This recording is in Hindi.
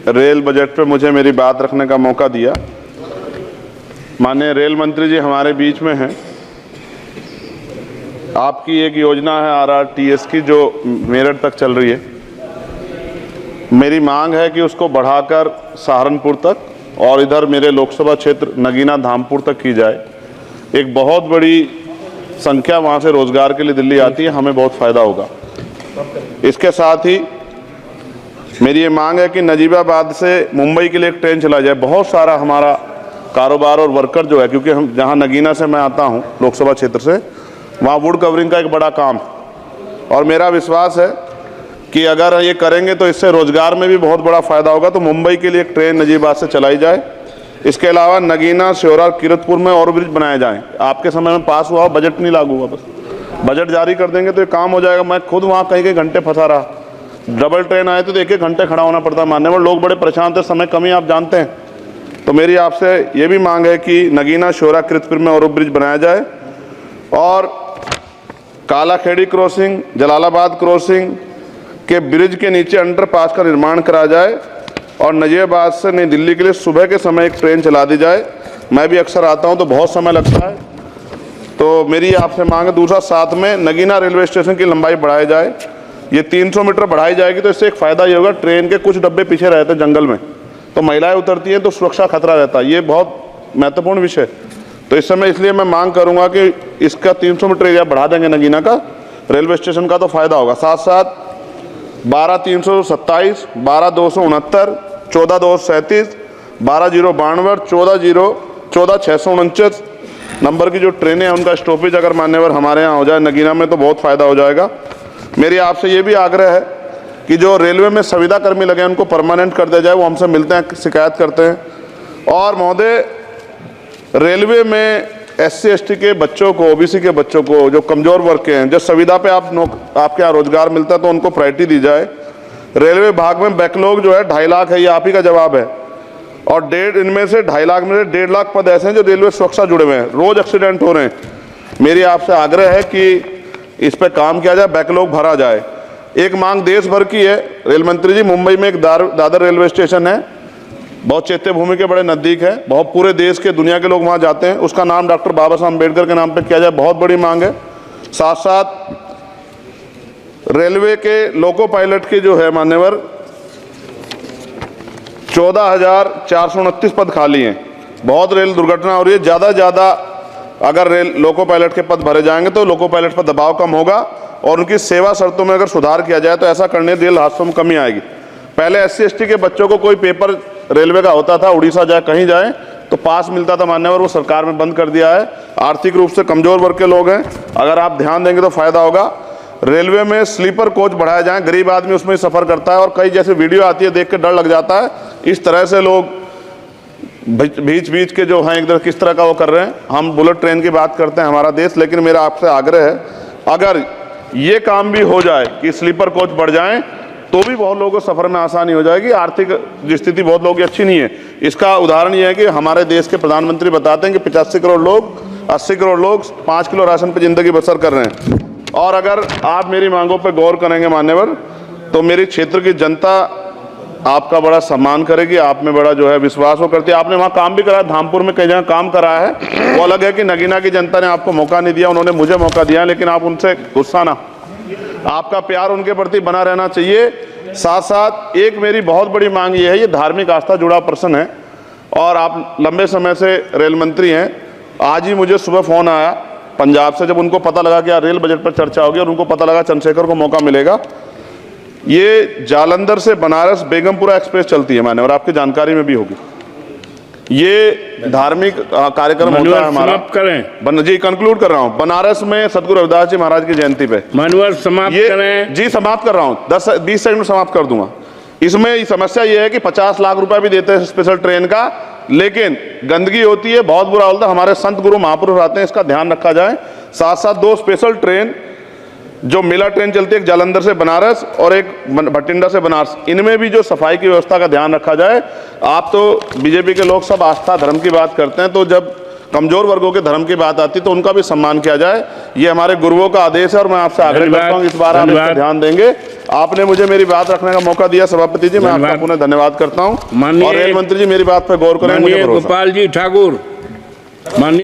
रेल बजट पे मुझे मेरी बात रखने का मौका दिया। माननीय रेल मंत्री जी हमारे बीच में हैं। आपकी एक योजना है RRTS की जो मेरठ तक चल रही है। मेरी मांग है कि उसको बढ़ाकर सहारनपुर तक और इधर मेरे लोकसभा क्षेत्र नगीना धामपुर तक की जाए। एक बहुत बड़ी संख्या वहाँ से रोजगार के लिए दिल्ली आती है, हमें बहुत फायदा होगा। इसके साथ ही मेरी ये मांग है कि नजीबाबाद से मुंबई के लिए एक ट्रेन चला जाए। बहुत सारा हमारा कारोबार और वर्कर जो है, क्योंकि हम जहाँ नगीना से मैं आता हूँ लोकसभा क्षेत्र से, वहाँ वुड कवरिंग का एक बड़ा काम, और मेरा विश्वास है कि अगर ये करेंगे तो इससे रोजगार में भी बहुत बड़ा फायदा होगा। तो मुंबई के लिए एक ट्रेन नजीबाबाद से चलाई जाए। इसके अलावा नगीना, श्योरा, किरतपुर में और ब्रिज बनाए जाएं। आपके समय में पास हुआ, बजट नहीं लागू हुआ, बस बजट जारी कर देंगे तो ये काम हो जाएगा। मैं खुद वहाँ कई घंटे फंसा रहा। डबल ट्रेन आए थे तो एक घंटे खड़ा होना पड़ता। मानने वाले लोग बड़े परेशान थे, समय कमी आप जानते हैं। तो मेरी आपसे ये भी मांग है कि नगीना, श्योरा, किरतपुर में और ब्रिज बनाया जाए और कालाखेड़ी क्रॉसिंग, जलालाबाद क्रॉसिंग के ब्रिज के नीचे अंडरपास का निर्माण करा जाए और नजीबाबाद से नई दिल्ली के लिए सुबह के समय एक ट्रेन चला दी जाए। मैं भी अक्सर आता हूं तो बहुत समय लगता है, तो मेरी आपसे मांग है। दूसरा, साथ में नगीना रेलवे स्टेशन की लंबाई बढ़ाई जाए। ये 300 मीटर बढ़ाई जाएगी तो इससे एक फ़ायदा ये होगा, ट्रेन के कुछ डब्बे पीछे रहते हैं जंगल में, तो महिलाएं उतरती हैं तो सुरक्षा खतरा रहता है। ये बहुत महत्वपूर्ण विषय। तो इस समय इसलिए मैं मांग करूँगा कि इसका 300 मीटर एरिया बढ़ा देंगे नगीना का रेलवे स्टेशन का, तो फ़ायदा होगा। साथ साथ 12,327, 12,269, 14,237, 12,092, 14,649 नंबर की जो ट्रेनें हैं उनका स्टॉपेज अगर मान्यवर हमारे यहाँ हो जाए नगीना में तो बहुत फ़ायदा हो जाएगा। मेरी आपसे ये भी आग्रह है कि जो रेलवे में संविदा कर्मी लगे हैं उनको परमानेंट कर दिया जाए। वो हमसे मिलते हैं, शिकायत करते हैं। और महोदय, रेलवे में SC ST के बच्चों को, OBC के बच्चों को, जो कमज़ोर वर्ग के हैं, जो संविदा पे आपके यहाँ रोजगार मिलता है तो उनको प्रायोरिटी दी जाए। रेलवे विभाग में बैकलॉग जो है 2.5 लाख है, ये आप ही का जवाब है। और इनमें से 2.5 लाख में से 1.5 लाख पद ऐसे हैं जो रेलवे सुरक्षा जुड़े हुए हैं। रोज एक्सीडेंट हो रहे हैं। मेरी आपसे आग्रह है कि इस पर काम किया जाए, बैकलॉग भरा जाए। एक मांग देश भर की है रेल मंत्री जी। मुंबई में एक दादर रेलवे स्टेशन है, बहुत चैत्य भूमि के बड़े नज़दीक है, बहुत पूरे देश के, दुनिया के लोग वहाँ जाते हैं। उसका नाम डॉक्टर बाबा साहब अम्बेडकर के नाम पे किया जाए, बहुत बड़ी मांग है। साथ साथ रेलवे के लोको पायलट के जो है मान्यवर 14,429 पद खाली हैं। बहुत रेल दुर्घटना हो रही है। ज़्यादा से ज़्यादा अगर रेल लोको पायलट के पद भरे जाएंगे तो लोको पायलट पर दबाव कम होगा और उनकी सेवा शर्तों में अगर सुधार किया जाए तो ऐसा करने रेल हादसों में कमी आएगी। पहले SC ST के बच्चों को कोई पेपर रेलवे का होता था, उड़ीसा जाए कहीं जाए तो पास मिलता था मान्यवर, वो सरकार में बंद कर दिया है। आर्थिक रूप से कमजोर वर्ग के लोग हैं, अगर आप ध्यान देंगे तो फायदा होगा। रेलवे में स्लीपर कोच बढ़ाया जाए, गरीब आदमी उसमें सफर करता है और कई जैसे वीडियो आती है देख के डर लग जाता है। इस तरह से लोग बीच के जो हैं एकदम किस तरह का वो कर रहे हैं। हम बुलेट ट्रेन की बात करते हैं हमारा देश, लेकिन मेरा आपसे आग्रह है अगर ये काम भी हो जाए कि स्लीपर कोच बढ़ जाएं तो भी बहुत लोगों को सफर में आसानी हो जाएगी। आर्थिक स्थिति बहुत लोगों की अच्छी नहीं है। इसका उदाहरण ये है कि हमारे देश के प्रधानमंत्री बताते हैं कि 85 करोड़ लोग, 80 करोड़ लोग 5 किलो राशन पर जिंदगी बसर कर रहे हैं। और अगर आप मेरी मांगों पर गौर करेंगे मान्यवर तो मेरी क्षेत्र की जनता आपका बड़ा सम्मान करेगी, आप में बड़ा जो है विश्वास वो करती है। आपने वहाँ काम भी करा, धामपुर में कई जगह काम करा है। वो अलग है कि नगीना की जनता ने आपको मौका नहीं दिया, उन्होंने मुझे मौका दिया, लेकिन आप उनसे गुस्सा ना, आपका प्यार उनके प्रति बना रहना चाहिए। साथ साथ एक मेरी बहुत बड़ी मांग ये है, ये धार्मिक आस्था जुड़ा प्रश्न है और आप लंबे समय से रेल मंत्री हैं। आज ही मुझे सुबह फ़ोन आया पंजाब से, जब उनको पता लगा कि यार रेल बजट पर चर्चा होगी और उनको पता लगा चंद्रशेखर को मौका मिलेगा। ये जालंधर से बनारस बेगमपुरा एक्सप्रेस चलती है मान्यवर, आपकी जानकारी में भी होगी। ये धार्मिक कार्यक्रम होता है हमारा। समाप्त करें जी, कंक्लूड कर रहा हूँ। बनारस में सदगुरु रविदास जी महाराज की जयंती पे मानवर समाप्त करें। जी समाप्त कर रहा हूँ, 10-20 सेकंड में समाप्त कर दूंगा। इसमें समस्या ये है कि 50 लाख रुपए भी देते हैं स्पेशल ट्रेन का, लेकिन गंदगी होती है, बहुत बुरा होता है। हमारे संत गुरु महापुरुष आते हैं, इसका ध्यान रखा जाए। साथ साथ 2 स्पेशल ट्रेन जो मेला ट्रेन चलती है, एक जालंधर से बनारस और एक भटिंडा से बनारस, इनमें भी जो सफाई की व्यवस्था का ध्यान रखा जाए। आप तो बीजेपी के लोग सब आस्था धर्म की बात करते हैं, तो जब कमजोर वर्गों के धर्म की बात आती है तो उनका भी सम्मान किया जाए। ये हमारे गुरुओं का आदेश है और मैं आपसे आग्रह करता हूँ इस बार आप इस पर ध्यान देंगे। आपने मुझे मेरी बात रखने का मौका दिया सभापति जी, मैं आपका धन्यवाद। पुनः धन्यवाद करता हूं। माननीय- और रेल मंत्री जी मेरी बात पर गौर करें, मुझे माननीय भरोसा है। गोपाल जी ठाकुर, माननीय